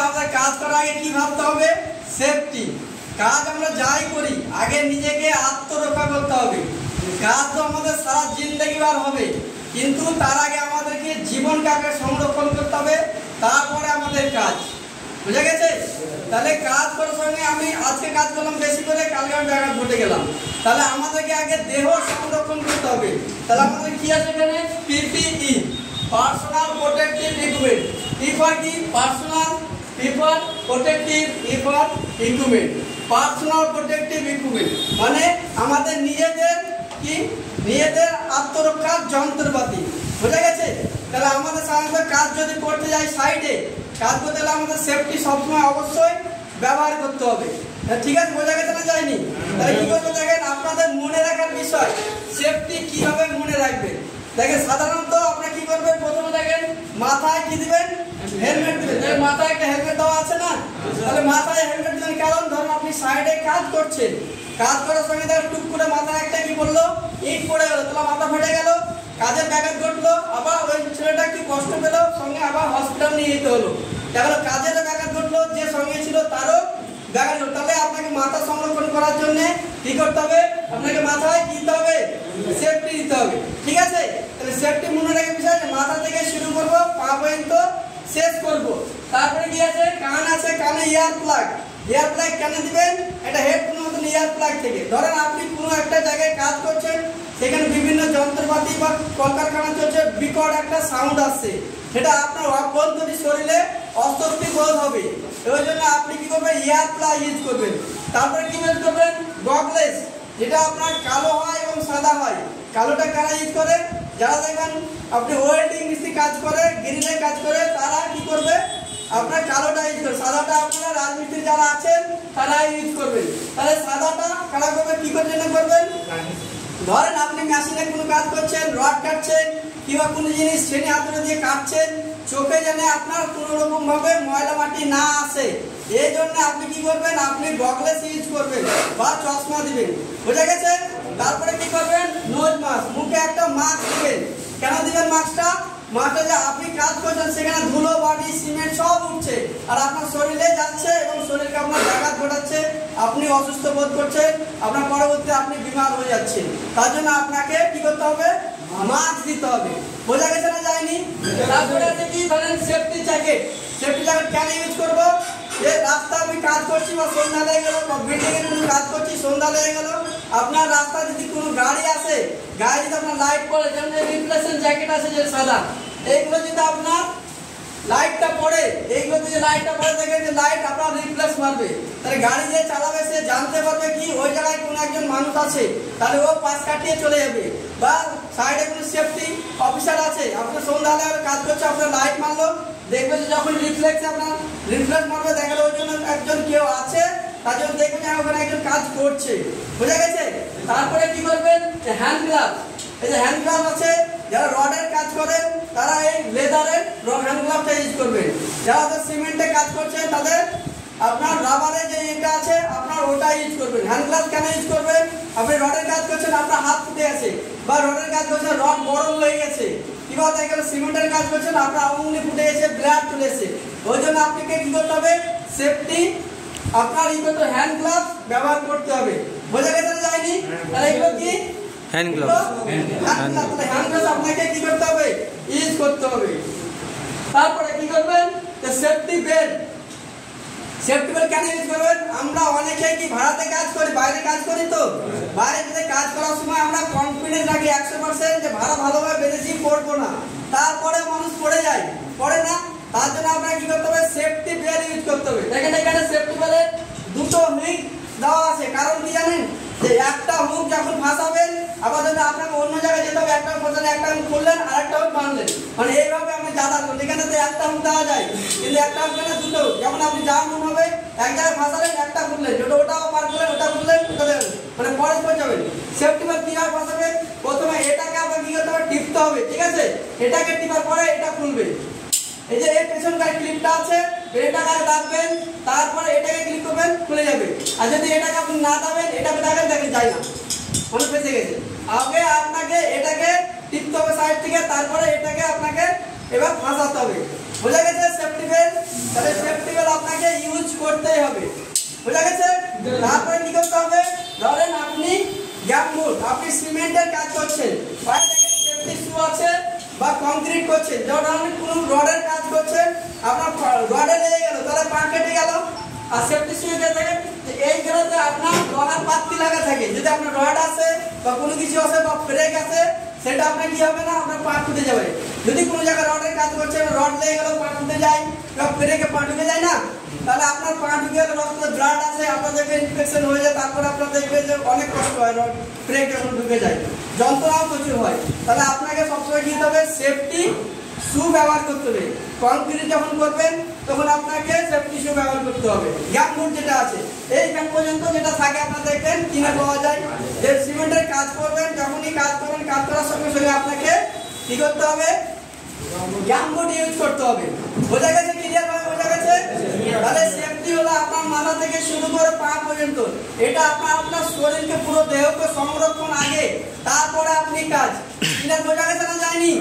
আমাদের কাজ করার আগে কি ভাবতে হবে? সেফটি। কাজ আমরা যাই করি আগে নিজেকে আত্মরক্ষা করতে হবে। কাজ তো আমাদের সারা জিন্দগি বার হবে, কিন্তু তার আগে আমাদেরকে জীবনকে সংরক্ষণ করতে হবে, তারপরে আমাদের কাজ। বুঝা গেছে? তাহলে কাজ করার সঙ্গে আমি আজকে কাজ করলাম বেশি করে, কালকে আমি ব্যাঘাত ঘটে গেলাম, তাহলে আমাদেরকে আগে দেহ সংরক্ষণ করতে হবে। তাহলে আমাদের কি আছে এখানে? PPE, personal protective equipment. পিপার কি? পার্সোনাল পিপার protective equipment. Personal protective equipment মানে আমাদের নিজেদের কি? নিজেদের আত্মরক্ষার যন্ত্রপাতি। বুঝা গেছে? তাহলে আমাদের সাধারণত কাজ যদি করতে যাই সাইডে, কাজ করতে গেলে আমাদের সেফটি সবসময় অবশ্যই ব্যবহার করতে হবে। ঠিক আছে? বোঝা গেছে না? যায়নি? তাহলে কি করতে দেখেন, আপনাদের মনে রাখার বিষয় সেফটি কিভাবে মনে রাখবেন। দেখেন সাধারণত আপনারা কি করবেন, প্রথমে দেখেন মাথায় কি দিবেন? হেলমেট দিবেন। দেখেন মাথায় একটা হেলমেট দেওয়া আছে না? তাহলে মাথায় হেলমেট দিবেন কারণ ধরুন আপনি সাইডে কাজ করছেন, কাজ করার সঙ্গে দেখেন টুক করে মাথায় একটা কি পড়লো? ইট পড়ে গেল, তাহলে মাথা ফেটে গেল, কাজের ব্যাঘাত ঘটলো, আবার ওই ছেলেটা কি কষ্ট পেল, সঙ্গে আবার হসপিটাল নিয়ে যেতে হলো। তাহলে কাজেরও ব্যাঘাত ঘটলো, যে সঙ্গে ছিল তারও ব্যাঘাত ঘটলো। তাহলে আপনাকে মাথা সংরক্ষণ করার জন্য কি করতে হবে? আপনাকে মাথায় কি দিতে হবে? সেফটি দিতে হবে। ঠিক আছে? তাহলে সেফটি মনে রাখার বিষয় মাথা থেকে শুরু করবো, পা পর্যন্ত শেষ করবো। তারপরে কি আছে? কান আছে, কানে ইয়ার প্লাগ। ইয়ার প্লাগ কেন দিবেন? এটা হেডফোন মতন ইয়ার প্লাগ থেকে। ধরেন আপনি কোনো একটা জায়গায় কাজ করছেন, সেখানে বিভিন্ন যন্ত্রপাতি বা কলকারখানা চলছে, বিকট একটা সাউন্ড আসছে, সেটা আপনার অভ্যন্তরীণ শরীরে অস্বস্তি বোধ হবে। ওই জন্য আপনি কি করবেন? ইয়ার প্লাগ ইউজ করবেন। তারপরে কি ইউজ করবেন? গগলেস, যেটা আপনার কালো হয় এবং সাদা হয়। কালোটা কারা ইউজ করে? যারা দেখবেন আপনি ওয়েল্ডিং মিস্ত্রি কাজ করে, গ্রিলে কাজ করে, তারা কি করবে? আপনার কালোটা ইউজ করবে। সাদাটা আপনারা রাজমিস্ত্রি যারা আছেন তারা ইউজ করবেন। তাহলে সাদাটা কারা করবে? কি করে জন্য করবেন? ধরেন আপনি মেশিনে কোনো কাজ করছেন, রড কাটছেন কিংবা কোনো জিনিস শ্রেণী হাতুড়ি দিয়ে কাটছেন, চোখে যেন আপনার কোনো রকম ভাবে ময়লা মাটি না আসে, এই জন্য আপনি কি করবেন? আপনি গগলেস ইউজ করবেন বা চশমা দিবেন। বুঝা গেছে? তারপরে কি করবেন? নোজ মাস্ক, মুখে একটা মাস্ক দিবেন। কেন দিবেন মাস্কটা? মাঠে যে আপনি কাজ করছেন সেখানে ধুলো, বালি, সিমেন্ট সব উঠছে আর আপনার শরীরে যাচ্ছে এবং শরীরকে আপনার ব্যাঘাত ঘটাচ্ছে, আপনি অসুস্থ বোধ করছেন, আপনার পরবর্তীতে আপনি বিমার হয়ে যাচ্ছেন। তার জন্য আপনাকে কি করতে হবে? মাস্ক দিতে হবে। বোঝা গেছে না? যায়নি? তারপরে আছে কি? ধরেন সেফটি জ্যাকেট। সেফটি জ্যাকেট কেন ইউজ করবো? যে রাস্তা আমি কাজ করছি বা সন্ধ্যা লেগে গেল, বা বিল্ডিং এর কোনো কাজ করছি, সন্ধ্যা লেগে গেল, আপনার রাস্তা যদি কোনো গাড়ি আসে, গাড়ি যদি আপনার লাইট পড়ে, যেমন রিফ্লেকশন জ্যাকেট আছে যে সাদা, এইগুলো যদি আপনার লাইটটা পড়ে, এইগুলো যদি লাইটটা পড়ে দেখেন যে লাইট আপনার রিফ্লেক্স মারবে, তাহলে গাড়ি যে চালাবে সে জানতে পারবে কি ওই জায়গায় কোনো একজন মানুষ আছে, তাহলে ও পাশ কাটিয়ে চলে যাবে। বা সাইডে কোনো সেফটি অফিসার আছে, আপনার সন্ধ্যা হলে কাজ করছে, আপনার লাইট মারলো, দেখবে যে যখন রিফ্লেক্স আপনার রিফ্লেক্স মারবে, দেখালো ওই জন্য একজন কেউ আছে, তার জন্য দেখবেন যে ওখানে একজন কাজ করছে। বুঝা গেছে? তারপরে কি করবেন? Hand glove. এই যে হ্যান্ড গ্লাভ আছে, যারা রডের কাজ করেন তারা এই লেদারের হ্যান্ড গ্লাভটা ইউজ করবেন। যারা সিমেন্টে কাজ করছেন তাদের আপনার রাবারের যে এটা আছে আপনার ওটা ইউজ করবেন। হ্যান্ড গ্লাভ কেন ইউজ করবেন? আপনি রডের কাজ করছেন, আপনার হাত ফুটে আছে, বা রডের কাজ করছেন, রড বড় হয়ে গেছে, কিংবা দেখা গেল সিমেন্টের কাজ করছেন, আপনার আঙুলি ফুটে গেছে, ব্লাড চলে এসেছে, ওই জন্য আপনাকে কি করতে হবে? সেফটি আপনার এই করতে হ্যান্ড গ্লাভ ব্যবহার করতে হবে। বোঝা গেছে না? যায়নি? তাহলে এগুলো কি? Hand glove. হ্যান্ড গ্লাভ আপনাকে কি করতে হবে? ইউজ করতে হবে। তারপরে কি করবেন? Safety belt. সেফটি বেল্ট কেন ইউজ করবেন? আমরা অনেকেই কি ভাড়াতে কাজ করি, বাইরে কাজ করি, তো বাইরে কাজ করার সময় আমরা কনফিডেন্স রাখি 100% যে ভাড়া ভালোভাবে বেঁধেছি, পড়বো না, তারপরে মানুষ পড়ে যায়, পড়ে না। তার জন্য আপনাকে কি করতে হবে? সেফটি বেল্ট ইউজ করতে হবে। দেখেন এখানে সেফটি বেল্টের দুটো হুক দেওয়া আছে, কারণ কি জানেন? যে একটা হুক যখন ফাঁসাবেন, আবার যদি আপনাকে অন্য জায়গায় যেতে হবে, একটা ফাঁসালে একটা হুক খুললেন আর একটা হুক বাঁধলেন, মানে এইভাবে আপনি যাতায়াত করলেন। এখানে তো একটা হুক দেওয়া যায়, কিন্তু একটা হুক মানে দুটো, যখন আপনি যাওয়ার মন হবে এক জায়গায় ফাঁসালেন, একটা খুললেন, ওটাও পার করলেন, ওটা খুললেন, ওটা দেবেন, মানে পরে পড়ে যাবেন। সেফটি বেল্ট কিভাবে ফাঁসাবেন? প্রথমে এটাকে আপনার কি করতে হবে? টিপতে হবে। ঠিক আছে? এটাকে টিপার পরে এটা খুলবে। এই যে এর পেছনকার ক্লিপটা আছে, এটাকে দাববেন, তারপরে এটাকে ক্লিক করবেন, খুলে যাবে। আর যদি এটাকে আপনি না দাবেন, এটাকে দাবেন, দেখেন যায় না, মানে ফেসে গেছে। আগে আপনাকে এটাকে টিপতে হবে সাইড থেকে, তারপরে এটাকে আপনাকে এবার ফাঁসাতে হবে। বোঝা গেছে সেফটি বেল্ট? তাহলে সেফটি বেল্ট আপনাকে ইউজ করতেই হবে। বোঝা গেছে? তারপরে কি করতে হবে? ধরেন আপনি গামবুট, আপনি সিমেন্টের কাজ করছেন, পায়ে দেখেন সেফটি শু আছে বা কংক্রিট করছেন, ধরেন কোনো রডের কাজ করছেন, আপনার রডে লেগে গেল, তাহলে পা কেটে গেল। আর সেফটি শু কে দেখেন এই জায়গাতে আপনার লোহার পাত্তি লাগা থাকে, যদি আপনার রড আছে বা কোনো কিছু আছে বা ব্রেক আছে, সেটা আপনার কি হবে না, আপনার পা টুটে যাবে। যদি কোনো জায়গায় রডের কাজ করছে, রড লেগে গেল, পা টুটে যায় বা ব্রেকে পা ঢুকে যায় না, তাহলে আপনার পা ঢুকে গেলে রক্তে ব্লাড আছে, আপনার দেখবে ইনফেকশন হয়ে যায়, তারপর আপনার দেখবে যে অনেক কষ্ট হয়, রড ব্রেক যখন ঢুকে যায় যন্ত্রণাও প্রচুর হয়। তাহলে আপনাকে সবসময় কি হবে, সেফটি শু ব্যবহার করতে হবে। কংক্রিট যখন করবেন তখন আপনাকে সেফটি শু ব্যবহার করতে হবে। গামবুট যেটা আছে এইখান পর্যন্ত যেটা থাকে আপনারা দেখবেন কিনে পাওয়া যায়। যে সিমেন্টের কাজ করবেন, যখনই কাজ করবেন, কাজ করার সঙ্গে সঙ্গে আপনাকে কি করতে হবে, গামবুট ইউজ করতে হবে। বোঝা গেছে? ক্লিয়ার ভাবে বোঝা গেছে? তাহলে সেফটি হলো আপনার মাথা থেকে শুরু করে পা পর্যন্ত, এটা আপনার শরীরকে পুরো দেহকে সংরক্ষণ আগে, তারপরে আপনি কাজ। ক্লিয়ার বোঝা গেছে না যায়নি?